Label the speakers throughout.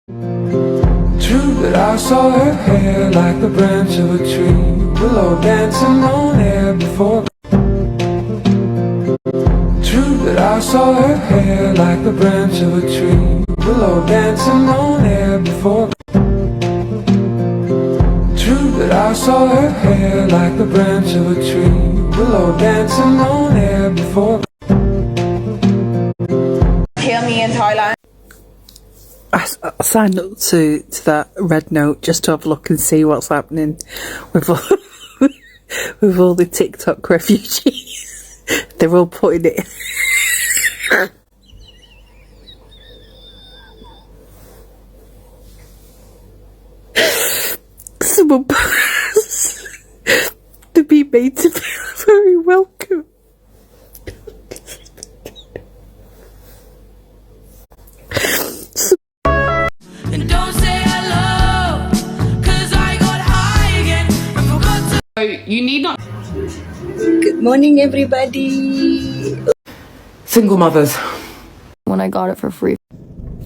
Speaker 1: True that I saw her hair like the branch of a tree, willow dancing on air before. True that I saw her hair like the branch of a tree, willow dancing on air before. True that I saw her hair like the branch of a tree, willow dancing on air before.
Speaker 2: Hear me in Thailand.
Speaker 3: I signed up to that Red Note just to have a look and see what's happening with all, with all the TikTok refugees. They're all putting it. Someone to be made to feel very welcome.
Speaker 4: And don't say hello, 'cause I got high again and forgot to.
Speaker 5: So you need not.
Speaker 3: Good morning, everybody.
Speaker 5: Single mothers.
Speaker 6: When I got it for free.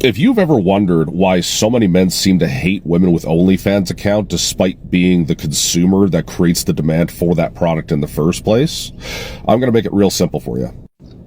Speaker 7: If you've ever wondered why so many men seem to hate women with OnlyFans account despite being the consumer that creates the demand for that product in the first place, I'm going to make it real simple for you.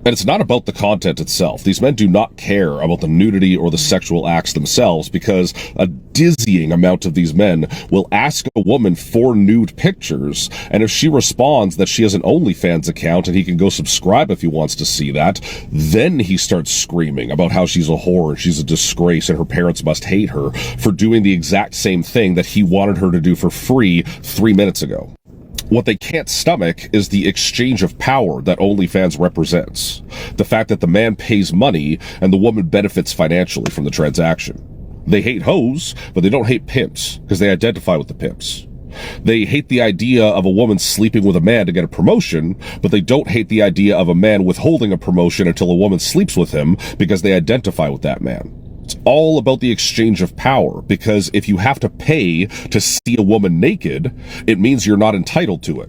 Speaker 7: And it's not about the content itself. These men do not care about the nudity or the sexual acts themselves because a dizzying amount of these men will ask a woman for nude pictures, and if she responds that she has an OnlyFans account and he can go subscribe if he wants to see that, then he starts screaming about how she's a whore and she's a disgrace and her parents must hate her for doing the exact same thing that he wanted her to do for free 3 minutes ago. What they can't stomach is the exchange of power that OnlyFans represents. The fact that the man pays money and the woman benefits financially from the transaction. They hate hoes, but they don't hate pimps because they identify with the pimps. They hate the idea of a woman sleeping with a man to get a promotion, but they don't hate the idea of a man withholding a promotion until a woman sleeps with him because they identify with that man. It's all about the exchange of power, because if you have to pay to see a woman naked, it means you're not entitled to it.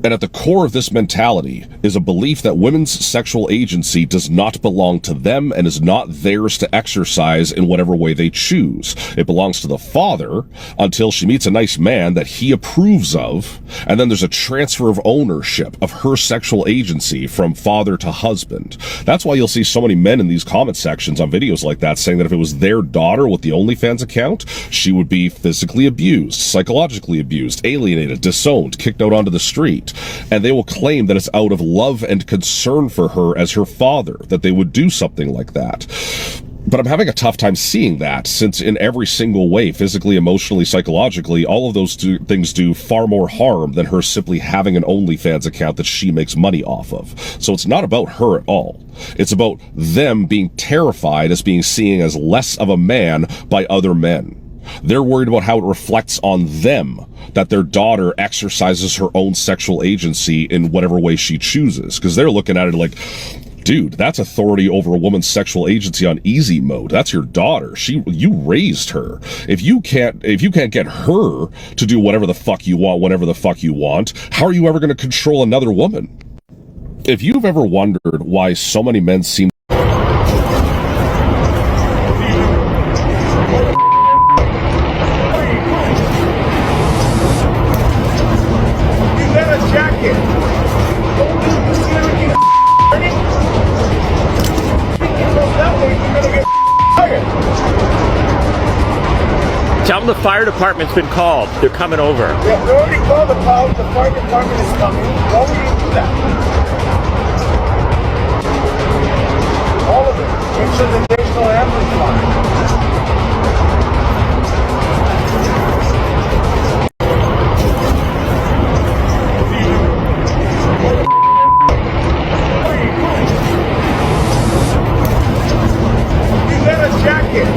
Speaker 7: And at the core of this mentality is a belief that women's sexual agency does not belong to them and is not theirs to exercise in whatever way they choose. It belongs to the father until she meets a nice man that he approves of, and then there's a transfer of ownership of her sexual agency from father to husband. That's why you'll see so many men in these comment sections on videos like that saying that if it was their daughter with the OnlyFans account, she would be physically abused, psychologically abused, alienated, disowned, kicked out onto the street. And they will claim that it's out of love and concern for her as her father that they would do something like that. But I'm having a tough time seeing that, since in every single way, physically, emotionally, psychologically, all of those things do far more harm than her simply having an OnlyFans account that she makes money off of. So it's not about her at all. It's about them being terrified as being seen as less of a man by other men. They're worried about how it reflects on them that their daughter exercises her own sexual agency in whatever way she chooses, because they're looking at it like, dude, that's authority over a woman's sexual agency on easy mode. That's your daughter. You raised her. If you can't get her to do whatever the fuck you want, whenever the fuck you want, how are you ever going to control another woman? If you've ever wondered why so many men seem
Speaker 8: Tell them the fire department's been called. They're coming over.
Speaker 9: Yeah, we already called the fire department is coming. Why would you do that? All of it. Make sure that there's no ambulance line. You got a jacket.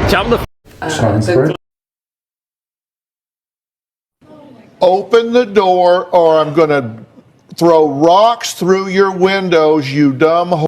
Speaker 8: Tell them the
Speaker 9: Open the door or I'm going to throw rocks through your windows, you dumb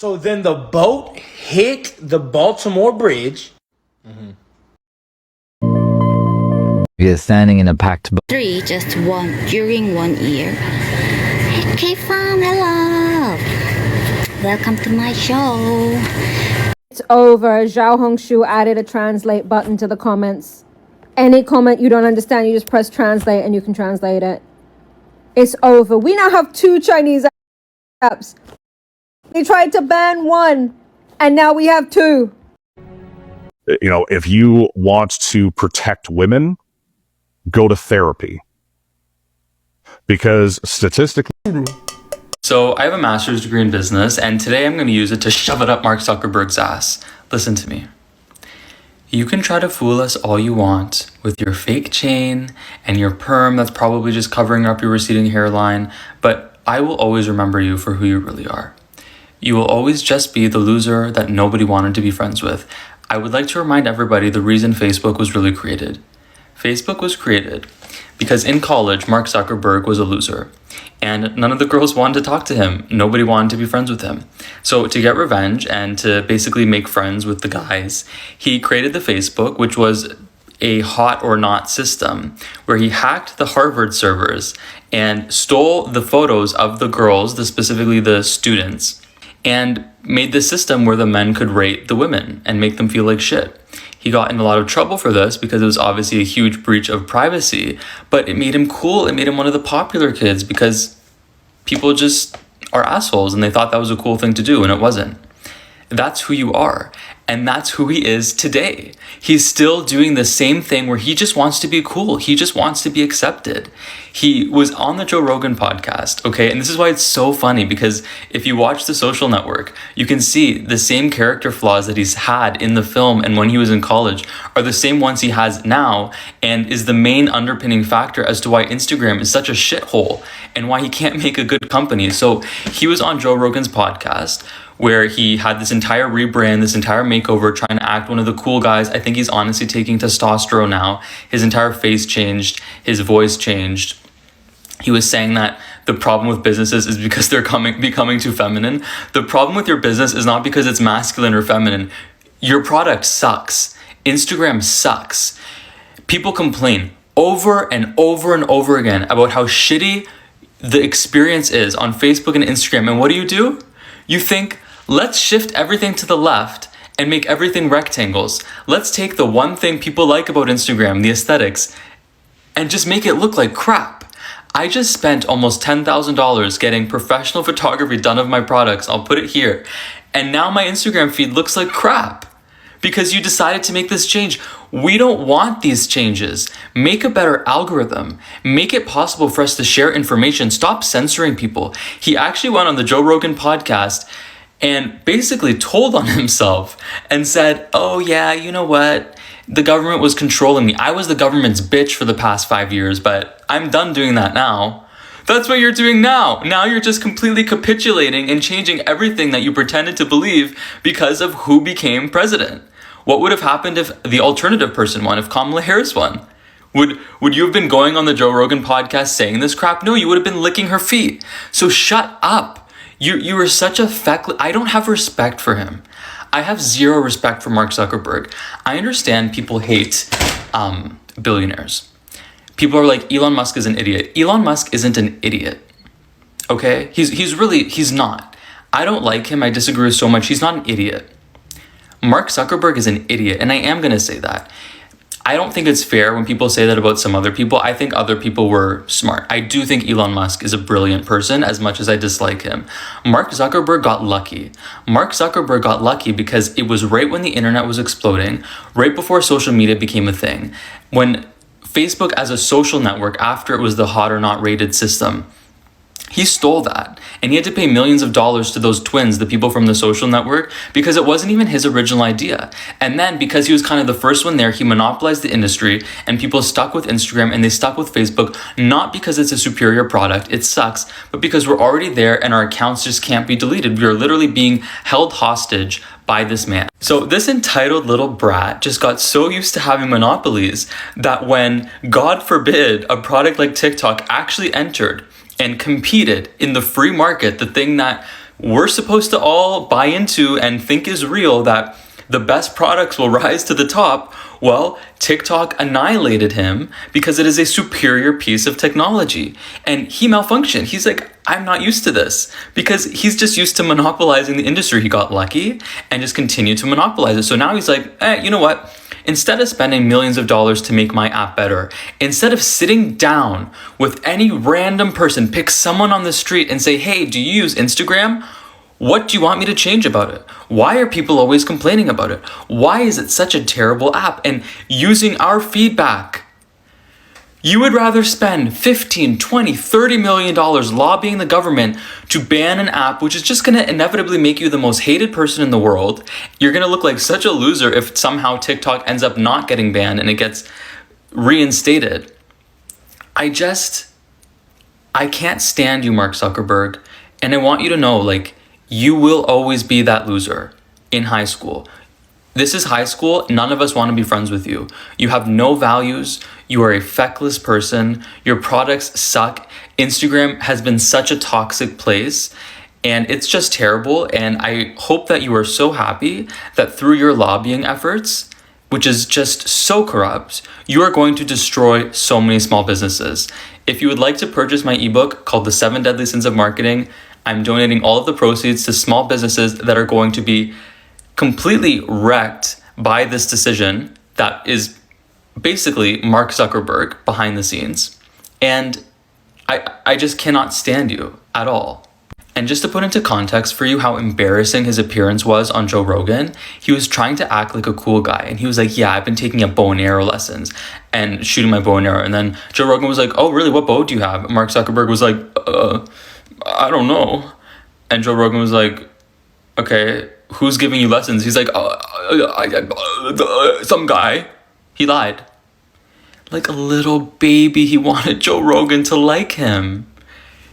Speaker 10: So then the boat hit the Baltimore Bridge.
Speaker 11: We are standing in a packed
Speaker 6: Three, just one during 1 year. Okay, fam, hello. Welcome to my show.
Speaker 12: It's over. Zhao Hongshu added a translate button to the comments. Any comment you don't understand, you just press translate and you can translate it. It's over. We now have 2 Chinese apps. They tried to ban one, and now we have 2.
Speaker 13: You know, if you want to protect women, go to therapy. Because statistically...
Speaker 14: So I have a master's degree in business, and today I'm going to use it to shove it up Mark Zuckerberg's ass. Listen to me. You can try to fool us all you want with your fake chain and your perm that's probably just covering up your receding hairline, but I will always remember you for who you really are. You will always just be the loser that nobody wanted to be friends with. I would like to remind everybody the reason Facebook was really created. Facebook was created because in college, Mark Zuckerberg was a loser and none of the girls wanted to talk to him. Nobody wanted to be friends with him. So to get revenge and to basically make friends with the guys, he created the Facebook, which was a hot or not system where he hacked the Harvard servers and stole the photos of the girls, specifically the students, and made the system where the men could rate the women and make them feel like shit. He got in a lot of trouble for this because it was obviously a huge breach of privacy, but it made him cool. It made him one of the popular kids because people just are assholes and they thought that was a cool thing to do, and it wasn't. That's who you are. And that's who he is today. He's still doing the same thing where he just wants to be cool. He just wants to be accepted. He was on the Joe Rogan podcast, okay? And this is why it's so funny, because if you watch The Social Network, you can see the same character flaws that he's had in the film and when he was in college are the same ones he has now, and is the main underpinning factor as to why Instagram is such a shithole and why he can't make a good company. So he was on Joe Rogan's podcast where he had this entire rebrand, this entire makeover, trying to act one of the cool guys. I think he's honestly taking testosterone now. His entire face changed, his voice changed. He was saying that the problem with businesses is because they're becoming too feminine. The problem with your business is not because it's masculine or feminine. Your product sucks. Instagram sucks. People complain over and over and over again about how shitty the experience is on Facebook and Instagram. And what do? You think, let's shift everything to the left and make everything rectangles. Let's take the one thing people like about Instagram, the aesthetics, and just make it look like crap. I just spent almost $10,000 getting professional photography done of my products. I'll put it here. And now my Instagram feed looks like crap because you decided to make this change. We don't want these changes. Make a better algorithm. Make it possible for us to share information. Stop censoring people. He actually went on the Joe Rogan podcast and basically told on himself and said, oh yeah, you know what? The government was controlling me. I was the government's bitch for the past 5 years, but I'm done doing that now. That's what you're doing now. Now you're just completely capitulating and changing everything that you pretended to believe because of who became president. What would have happened if the alternative person won, if Kamala Harris won? Would you have been going on the Joe Rogan podcast saying this crap? No, you would have been licking her feet. So shut up. You are such a feckless... I don't have respect for him. I have zero respect for Mark Zuckerberg. I understand people hate billionaires. People are like, Elon Musk is an idiot. Elon Musk isn't an idiot. Okay? He's not. I don't like him. I disagree with so much. He's not an idiot. Mark Zuckerberg is an idiot, and I am going to say that. I don't think it's fair when people say that about some other people. I think other people were smart. I do think Elon Musk is a brilliant person as much as I dislike him. Mark Zuckerberg got lucky. Mark Zuckerberg got lucky because it was right when the internet was exploding, right before social media became a thing, when Facebook as a social network, after it was the hot or not rated system, he stole that, and he had to pay millions of dollars to those twins, the people from the social network, because it wasn't even his original idea. And then because he was kind of the first one there, he monopolized the industry, and people stuck with Instagram and they stuck with Facebook, not because it's a superior product, it sucks, but because we're already there and our accounts just can't be deleted. We are literally being held hostage by this man. So this entitled little brat just got so used to having monopolies that when, God forbid, a product like TikTok actually entered and competed in the free market, the thing that we're supposed to all buy into and think is real, that the best products will rise to the top. Well, TikTok annihilated him because it is a superior piece of technology. And he malfunctioned. He's like, I'm not used to this, because he's just used to monopolizing the industry. He got lucky and just continued to monopolize it. So now he's like, you know what? Instead of spending millions of dollars to make my app better, instead of sitting down with any random person, pick someone on the street and say, hey, do you use Instagram? What do you want me to change about it? Why are people always complaining about it? Why is it such a terrible app? And using our feedback, you would rather spend 15, 20, 30 million dollars lobbying the government to ban an app which is just going to inevitably make you the most hated person in the world. You're going to look like such a loser if somehow TikTok ends up not getting banned and it gets reinstated. I can't stand you, Mark Zuckerberg. And I want you to know, like, you will always be that loser in high school. This is high school. None of us want to be friends with you. You have no values. You are a feckless person. Your products suck. Instagram has been such a toxic place, and it's just terrible. And I hope that you are so happy that through your lobbying efforts, which is just so corrupt, you are going to destroy so many small businesses. If you would like to purchase my ebook called The 7 Deadly Sins of Marketing, I'm donating all of the proceeds to small businesses that are going to be completely wrecked by this decision that is basically Mark Zuckerberg behind the scenes. And I just cannot stand you at all. And just to put into context for you how embarrassing his appearance was on Joe Rogan, he was trying to act like a cool guy. And he was like, yeah, I've been taking up bow and arrow lessons and shooting my bow and arrow. And then Joe Rogan was like, oh, really? What bow do you have? And Mark Zuckerberg was like, I don't know. And Joe Rogan was like, okay, who's giving you lessons? He's like, some guy. He lied. Like a little baby, he wanted Joe Rogan to like him.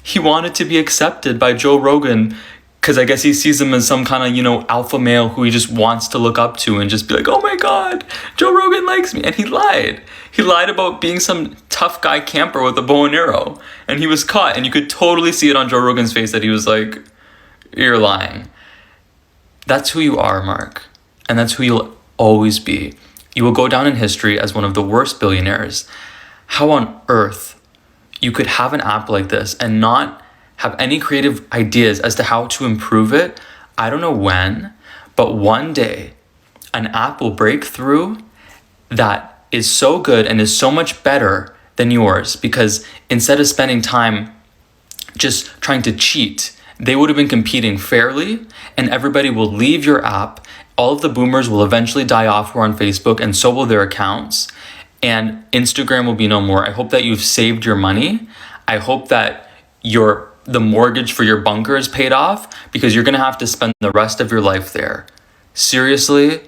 Speaker 14: He wanted to be accepted by Joe Rogan because I guess he sees him as some kind of, alpha male who he just wants to look up to and just be like, oh my God, Joe Rogan likes me. And he lied. He lied about being some tough guy camper with a bow and arrow. And he was caught, and you could totally see it on Joe Rogan's face that he was like, you're lying. That's who you are, Mark. And that's who you'll always be. You will go down in history as one of the worst billionaires. How on earth you could have an app like this and not have any creative ideas as to how to improve it? I don't know when, but one day an app will break through that is so good and is so much better than yours, because instead of spending time just trying to cheat, they would have been competing fairly, and everybody will leave your app. All of the boomers will eventually die off who are on Facebook, and so will their accounts, and Instagram will be no more. I hope that you've saved your money. I hope that the mortgage for your bunker is paid off, because you're gonna have to spend the rest of your life there. Seriously?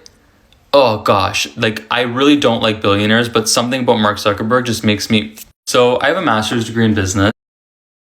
Speaker 14: Oh gosh, I really don't like billionaires, but something about Mark Zuckerberg just makes me... So I have a master's degree in business.